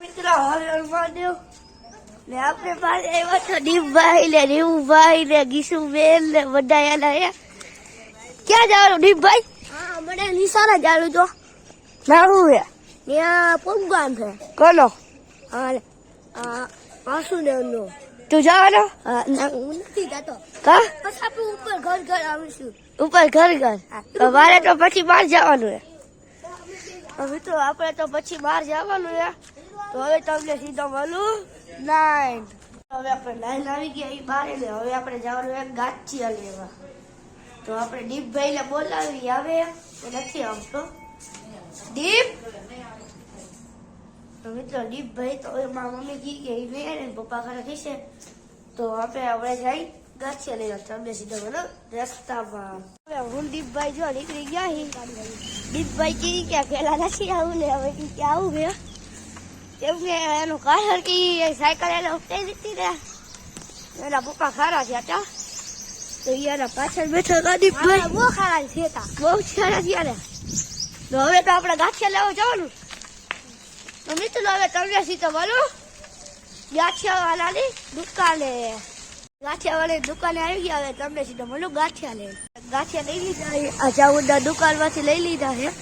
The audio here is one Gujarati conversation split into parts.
મિત્રો હવે મહાદેવ ને આપણે પાસે આવ્યા તો દીપભાઈ ને રીવુભાઈ ને ગીસુબેન ને બધા એના ક્યાં જવાનું દીપભાઈ? હા મને નિશાળા જાણું તો નાનું છે ત્યાં પ્રોગ્રામ છે. કોનો? હા વાસુદેવ નો. તું જવાનો? હું નથી જતો. કા બસ આપણે ઉપર ઘર ઘર આવીશું. ઉપર ઘર ઘર તો મારે તો પછી બહાર જવાનું છે. મિત્રો આપણે તો પછી બહાર જવાનું છે તો હવે તમને સીધો મળું નાઈન. હવે આપણે નાઈન આવી ગયા એ બહાર એટલે હવે આપણે જવાનું છે ગાંઠિયા લેવા. તો આપણે દીપભાઈ ને બોલાવી આવે તો નથી આવતો દીપ. તો મિત્રો દીપભાઈ તો મારા મમ્મી કી કે મેં ને પપ્પા ઘરે થશે તો આપણે હવે જઈ ગાંઠિયા લેવા. તમને સીધો મળું રસ્તામાં. હવે હું દીપભાઈ જો નીકળી ગયા. દીપભાઈ કી કે પેલા નથી આવું ને હવે કી કે આવું છે કેમ કે એનું કારણ કે સાયકલ એને ઉપટાઈ દીધી ને એના પપ્પા ખારા થયા હતા તો એના પાછળ બેઠો ગાડી બહુ ખારા છે તા. બહુ સારા થયા ને. તો હવે તો આપણે ગાંઠિયા લેવા જવાનું. તો મિત્રો હવે તમને સીધો બોલો ગાંઠિયા વાળાની દુકાને. ગાંઠિયા વાળી દુકાને આવી ગયા. હવે તમને સીધો બોલું ગાંઠિયા લે. ગાંઠિયા લઈ લીધા આ જાઉદા દુકાન માંથી લઈ લીધા છે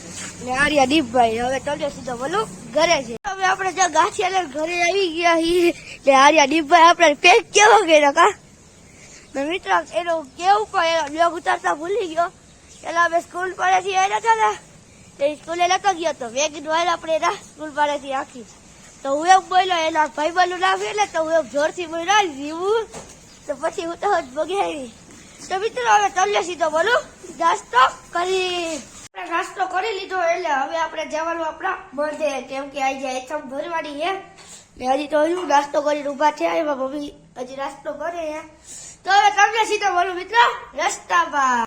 ને આર્યા દીપભાઈ. હવે તમને સીધો બોલું ઘરે છે. હવે આપણે જ્યાં ગાંઠિયા લઈને ઘરે આવી ગયા એટલે આર્યા દીપભાઈ આપણે પેક કેવો કર્યો કા મિત્ર એનો કેવું પણ બ્લોગ ઉતારતા ભૂલી ગયો. પેલા અમે સ્કૂલ પાડેથી આવ્યા હતા ને તે સ્કૂલે નતો ગયો તો મેં કીધું હાલ આપણે એના સ્કૂલ પાડેથી આખી તો હું એમ બોલ્યો એના ભાઈબંધનું નામ એટલે તો હું એમ જોરથી બોલ્યો જીવું તો પછી હું તો બગેરી. તો મિત્રો હવે તમને સીધો બોલું નાસ્તો કરી. આપણે નાસ્તો કરી લીધો એટલે હવે આપણે જવાનું આપણા બર્થડે કેમ કે આજે એથમ ભરવાની છે ને હજી તો હજુ નાસ્તો કરીને ઉભા થયા એમાં મમ્મી હજી નાસ્તો કરે છે. તો હવે તમને સીધો બોલું મિત્રો રસ્તામાં.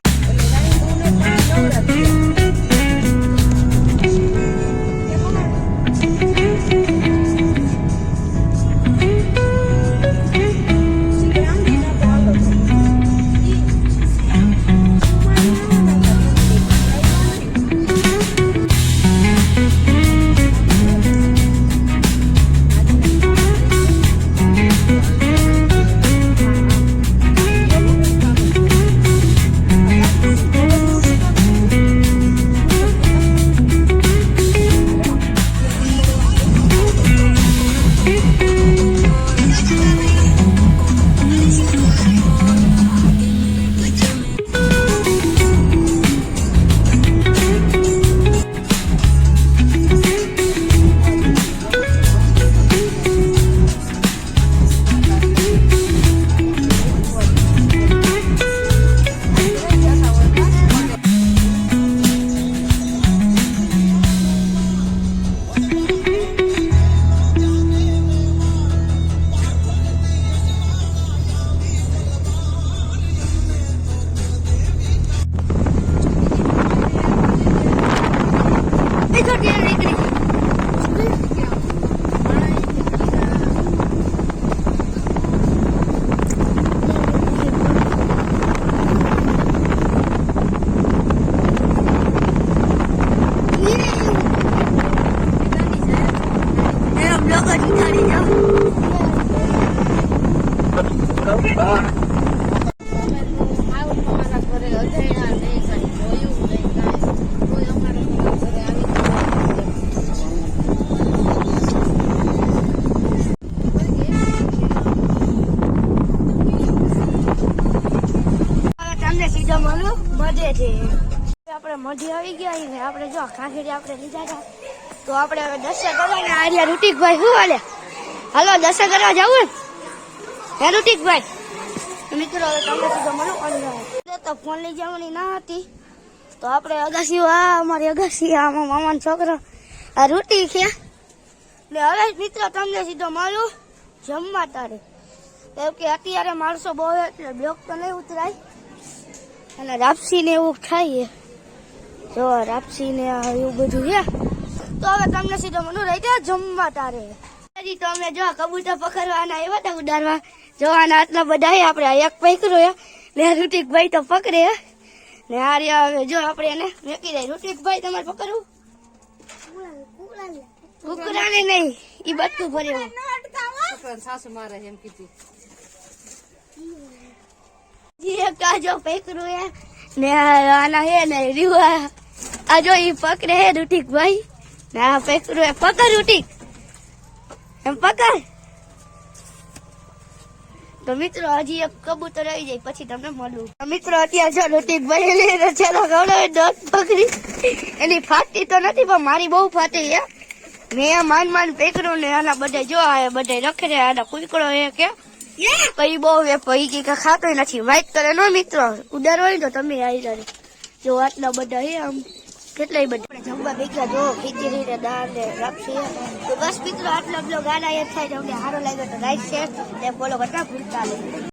આપણે મઢી આવી ગયા ને આપણે જો ખાખેડી આપણે લીધા હતા તો આપણે હવે દર્શન કરવા ને આર્યા ઋતિકભાઈ શું હાલે હાલો દર્શન કરવા જવું હે ઋતિકભાઈ? મિત્રો હવે તમને સીધો મળું તો ફોન લઈ જવાની ના હતી તો આપણે અગાસી અમારી અગાસી આમાં મામાનો છોકરો આ ઋતિક છે ને હવે મિત્રો તમને સીધો મળું જમવા તારે કેમ કે અત્યારે માણસો બહુ એટલે બ્લોક તો નહીં ઉતરાય અને રાપસી ને એવું ખાઈએ જો રાપસી ને એવું બધું છે. તો હવે તમને સીધો મનું રહી જાય જમવા તારે. હજી તો અમે જો કબૂતર પકડવાના આવ્યા હતા ઉડાડવા જોવાના આટલા બધા આપણે એક પકડ્યો ને ઋતિકભાઈ તો પકડે ને હાર્યા હવે જો આપણે એને મેકી દઈએ. ઋતિકભાઈ તમારે પકડવું કુકરાને નહીં ઈ બટકું ભર્યું છોકરાને સાસુ મારે એમ કીધી. જી એક આ જો પેકરું હે ને આના હે ને રીવા આ જો ઈ પકડે હે રૂટીક ભાઈ ને આ પેકરું હે પકડ રૂટીક એમ પકડ. તો મિત્રો હજી એક કબૂતર આવી જાય પછી તમને મળું. તો મિત્રો અત્યારે જો રૂટીક ભાઈ ને રચેલો ગવડો દોત પકડી એની ફાટતી તો નથી પણ મારી બહુ ફાટી હે. મેં માન પેકરું ને આના બધે જો આ બધે રખડે આના કુકડો હે કે પછી બહુ વેપાઈ કે ખાતો નથી વાઇટ કરે નો મિત્રો ઉડાર હોય તો તમે આવી જાય જો આટલા બધા હે આમ કેટલાય બધા આપણે જમવા ભેગા જો ખીચડી ને દાળ ને રાખી તો બસ મિત્રો આટલો બ્લોગ આના એ થાય તમને સારો લાગ્યો તો લાઈક શેર ને ફોલો કરતા ભૂલતા નહીં.